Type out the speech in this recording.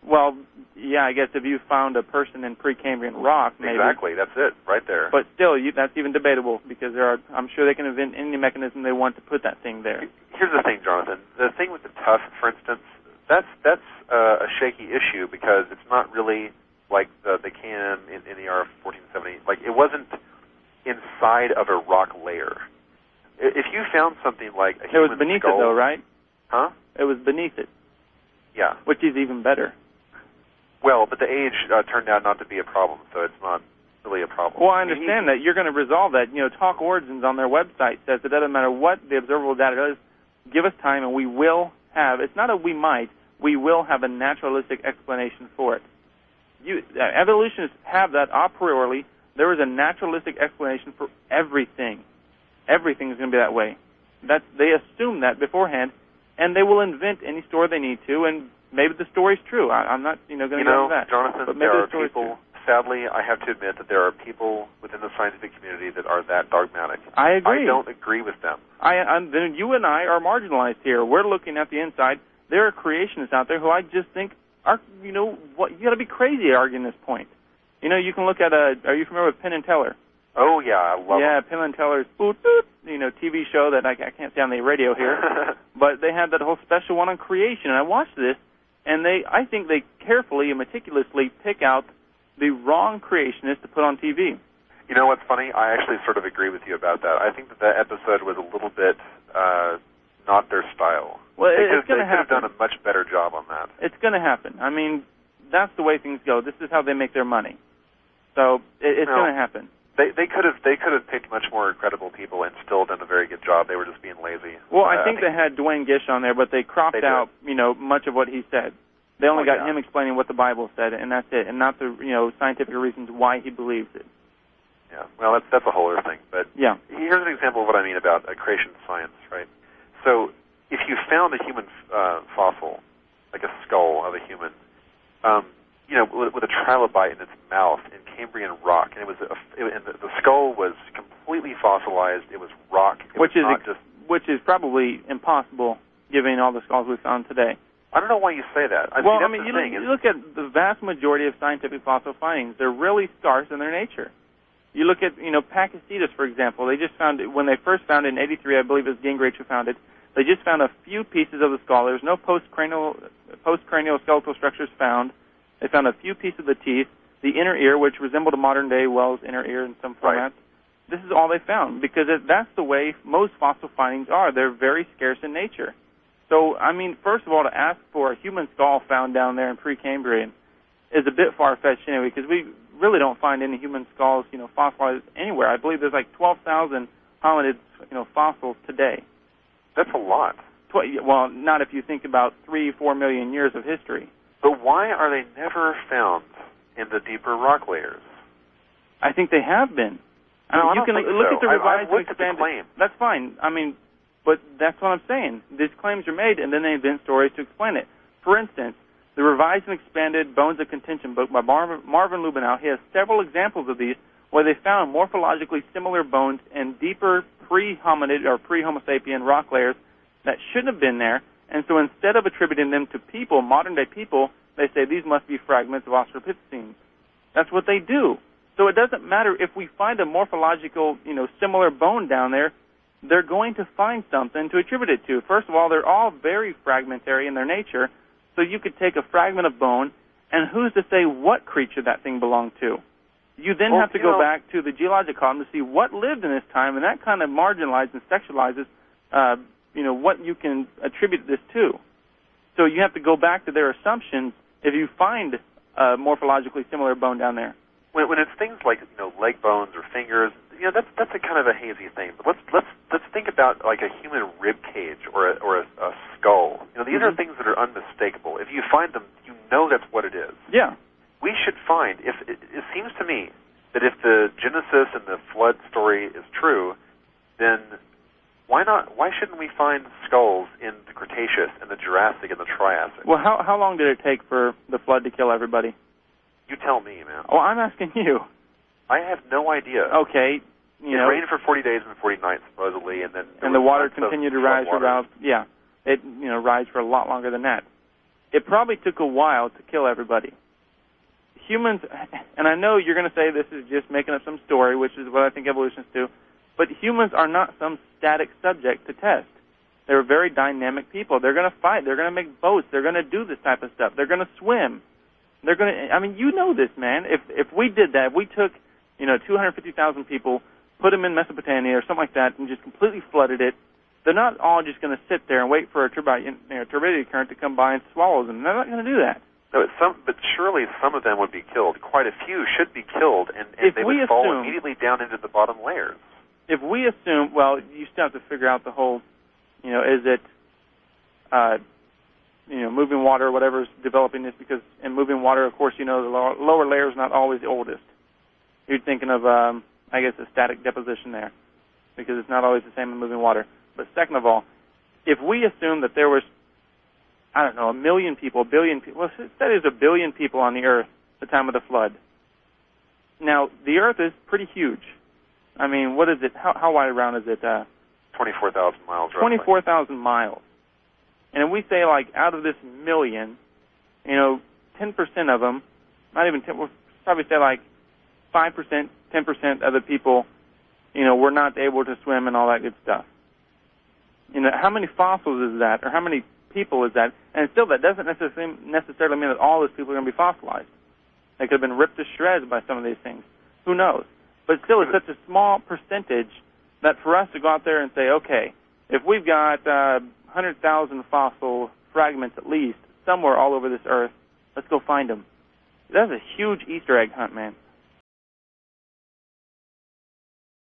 Well, yeah, I guess if you found a person in Precambrian rock, maybe. Exactly, that's it, right there. But still, that's even debatable because I'm sure they can invent any mechanism they want to put that thing there. Here's the thing, Jonathan. The thing with the tusk, for instance, that's a shaky issue because it's not really like the can in the ER 1470. Like, it wasn't inside of a rock layer. If you found something like a human skull... It was beneath it, though, right? Huh? It was beneath it. Yeah. Which is even better. Well, but the age turned out not to be a problem, so it's not really a problem. Well, I understand that. You're going to resolve that. Talk Origins on their website says it doesn't matter what the observable data is, give us time and we will have, it's not a we might, we will have a naturalistic explanation for it. Evolutionists have that a priori. There is a naturalistic explanation for everything. Everything is going to be that way. They assume that beforehand, and they will invent any story they need to, and maybe the story's true. I'm not, going to go into that. Jonathan, but maybe there are people. Sadly, I have to admit that there are people within the scientific community that are that dogmatic. I agree. I don't agree with them. Then you and I are marginalized here. We're looking at the inside. There are creationists out there who I just think are, you got to be crazy arguing this point. You can look at are you familiar with Penn and Teller? Oh, yeah, I love it. Penn and Teller's TV show that I can't say on the radio here. But they had that whole special one on creation, and I watched this, and I think they carefully and meticulously pick out the wrong creationists to put on TV. You know what's funny? I actually sort of agree with you about that. I think that episode was a little bit not their style. Well, it's going to happen. They could have done a much better job on that. It's going to happen. I mean, that's the way things go. This is how they make their money. So it's going to happen. They could have picked much more credible people and still done a very good job. They were just being lazy. Well, I think they had Dwayne Gish on there, but they cropped out much of what he said. They only got him explaining what the Bible said, and that's it, and not the scientific reasons why he believes it. Yeah, well, that's a whole other thing. But here's an example of what I mean about creation science, right? So if you found a human fossil, like a skull of a human, with a trilobite in its mouth in Cambrian rock, and the skull was completely fossilized. It was rock. Which is probably impossible, given all the skulls we found today. I don't know why you say that. You look at the vast majority of scientific fossil findings; they're really scarce in their nature. You look at Pakicetus, for example. They just found when they first found it in '83, I believe it was Gingrich who found it. They just found a few pieces of the skull. There was no postcranial skeletal structures found. They found a few pieces of the teeth, the inner ear, which resembled a modern-day Wells inner ear in some format. Right. This is all they found because that's the way most fossil findings are. They're very scarce in nature. So, I mean, first of all, to ask for a human skull found down there in Precambrian is a bit far-fetched anyway because we really don't find any human skulls, fossilized anywhere. I believe there's like 12,000 hominid, fossils today. That's a lot. Well, not if you think about 3-4 million years of history. But why are they never found in the deeper rock layers? I think they have been. I you don't can think look so. at the revised and expanded. Claim. That's fine. I mean, but that's what I'm saying. These claims are made, and then they invent stories to explain it. For instance, the revised and expanded Bones of Contention book by Marvin Lubenow, he has several examples of these where they found morphologically similar bones in deeper pre-hominid or pre-Homo sapien rock layers that shouldn't have been there. And so instead of attributing them to people, modern-day people, they say these must be fragments of Australopithecines. That's what they do. So it doesn't matter if we find a morphological, similar bone down there, they're going to find something to attribute it to. First of all, they're all very fragmentary in their nature, so you could take a fragment of bone, and who's to say what creature that thing belonged to? You then have to go back to the geologic column to see what lived in this time, and that kind of marginalizes and sexualizes what you can attribute this to. So you have to go back to their assumptions if you find a morphologically similar bone down there. When it's things like leg bones or fingers, that's a kind of a hazy thing. But let's think about like a human rib cage or a skull. These are things that are unmistakable. If you find them, that's what it is. Yeah. We should find. It seems to me that if the Genesis and the flood story is true, then why shouldn't we find skulls in the Cretaceous and the Jurassic and the Triassic? Well, how long did it take for the flood to kill everybody? You tell me, man. Oh, I'm asking you. I have no idea. Okay. It rained for 40 days and 40 nights, supposedly, and then... And the water continued to rise for about... Yeah. It, rise for a lot longer than that. it probably took a while to kill everybody. Humans, and I know you're going to say this is just making up some story, which is what I think evolutionists do, but humans are not some static subject to test. They're very dynamic people. They're going to fight. They're going to make boats. They're going to do this type of stuff. They're going to swim. They're going to, I mean, you know this, man. If we did that, if we took, 250,000 people, put them in Mesopotamia or something like that, and just completely flooded it, they're not all just going to sit there and wait for a turbidity current to come by and swallow them. They're not going to do that. No, but surely some of them would be killed. Quite a few should be killed, and they would fall immediately down into the bottom layers. If we assume, well, you still have to figure out the whole, is it, moving water or whatever is developing this, because in moving water, of course, the lower layer is not always the oldest. You're thinking of, a static deposition there, because it's not always the same in moving water. But second of all, if we assume that there was, a million people, a billion people, well, that is a billion people on the Earth at the time of the flood. Now, the Earth is pretty huge. I mean, what is it? How wide around is it? 24,000 miles, roughly. 24,000 miles. And if we say, out of this million, 10% of them, not even 10, we'll probably say 5%, 10% of the people, were not able to swim and all that good stuff. How many fossils is that, or how many people is that? And still, that doesn't necessarily mean that all those people are going to be fossilized. They could have been ripped to shreds by some of these things. Who knows? But still, it's such a small percentage that for us to go out there and say, okay, if we've got 100,000 fossil fragments at least somewhere all over this Earth, let's go find them. That's a huge Easter egg hunt, man.